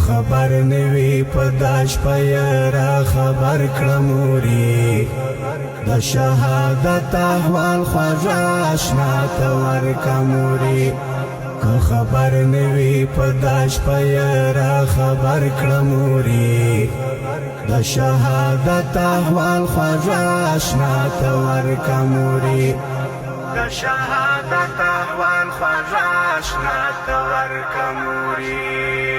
خبر نوی پداش پیرا خبر کړموري د شهادت احوال خواجه آشنا تور کموري خبر نوی پداش پیرا خبر کړموري د شهادت احوال خواجه آشنا تور کموري د شهادت احوال خواجه آشنا تور کموري